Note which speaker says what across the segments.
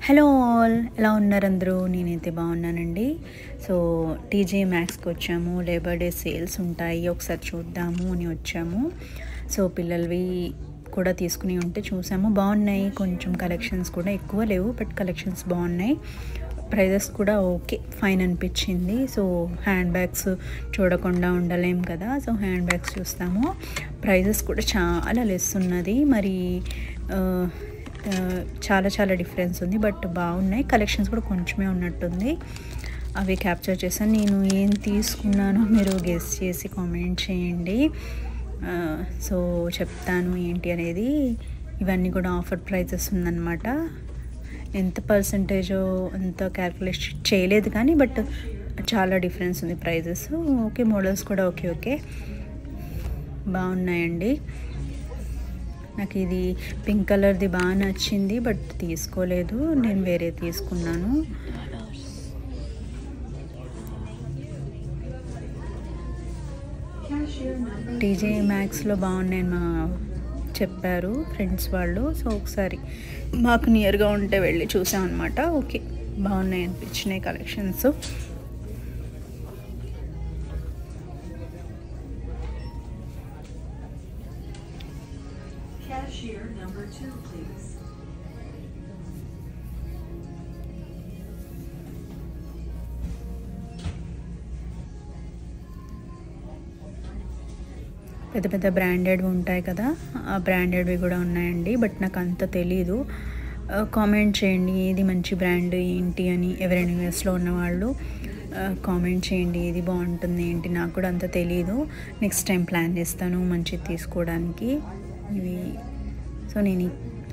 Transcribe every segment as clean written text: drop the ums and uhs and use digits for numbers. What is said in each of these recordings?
Speaker 1: Hello all, ఎలా ఉన్నారు అందరూ? నేనైతే బాగున్నానండి. సో టీజే మ్యాక్స్కి వచ్చాము. లేబర్ డే సేల్స్ ఉంటాయి, ఒకసారి చూద్దాము అని వచ్చాము. సో పిల్లలవి కూడా తీసుకుని ఉంటే చూసాము, బాగున్నాయి. కొంచెం కలెక్షన్స్ కూడా ఎక్కువ లేవు, బట్ కలెక్షన్స్ బాగున్నాయి. ప్రైజెస్ కూడా ఓకే, ఫైన్ అనిపించింది. సో హ్యాండ్ బ్యాగ్స్ చూడకుండా ఉండలేం కదా, సో హ్యాండ్ బ్యాగ్స్ చూస్తాము. ప్రైజెస్ కూడా చాలా లెస్ ఉన్నది, మరి చాలా డిఫరెన్స్ ఉంది, బట్ బాగున్నాయి. కలెక్షన్స్ కూడా కొంచెమే ఉన్నట్టుంది. అవి క్యాప్చర్ చేశాను. నేను ఏం తీసుకున్నానో మీరు గెస్ చేసి కామెంట్ చేయండి. సో చెప్తాను ఏంటి అనేది. ఇవన్నీ కూడా ఆఫర్ ప్రైజెస్ ఉందన్నమాట. ఎంత పర్సంటేజో అంత క్యాల్కులేట్ చేయలేదు కానీ, బట్ చాలా డిఫరెన్స్ ఉంది ప్రైజెస్. ఓకే, మోడల్స్ కూడా ఓకే బాగున్నాయండి. నాకు ఇది పింక్ కలర్ది బాగా నచ్చింది, బట్ తీసుకోలేదు, నేను వేరే తీసుకున్నాను. టీజే మ్యాక్స్లో బాగున్నాయని చెప్పారు ఫ్రెండ్స్ వాళ్ళు. సో ఒకసారి మాకు నియర్గా ఉంటే వెళ్ళి చూసాం అనమాట. ఓకే, బాగున్నాయి అనిపించినాయి కలెక్షన్స్.
Speaker 2: Cashier number 2, please.
Speaker 1: పెద్ద బ్రాండెడ్వి ఉంటాయి కదా, ఆ బ్రాండెడ్వి కూడా ఉన్నాయండి, బట్ నాకు అంత తెలీదు. కామెంట్ చేయండి ఏది మంచి బ్రాండ్ ఏంటి అని. ఎవరైనా యూఎస్లో ఉన్నవాళ్ళు కామెంట్ చేయండి, ఏది బాగుంటుంది ఏంటి. నాకు కూడా అంత తెలీదు, నెక్స్ట్ టైం ప్లాన్ చేస్తాను మంచిది తీసుకోవడానికి. ఇవి సో నేను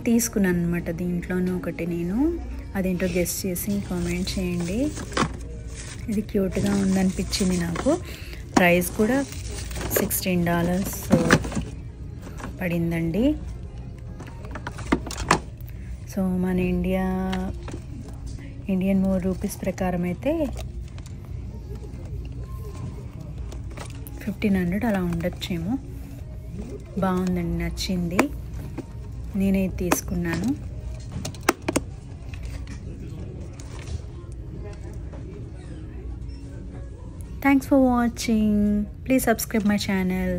Speaker 1: తీసుకున్నాను అనమాట. దీంట్లోనే ఒకటి నేను, అదేంటో గెస్ చేసి కామెంట్ చేయండి. ఇది క్యూట్గా ఉందనిపించింది నాకు. ప్రైస్ కూడా $16 పడిందండి. సో మన ఇండియన్ రూపీస్ ప్రకారం అయితే 1500 అలా ఉండొచ్చేమో. బాగుందండి, నచ్చింది, నేనే తీసుకున్నాను. Thanks for watching. Please subscribe my channel.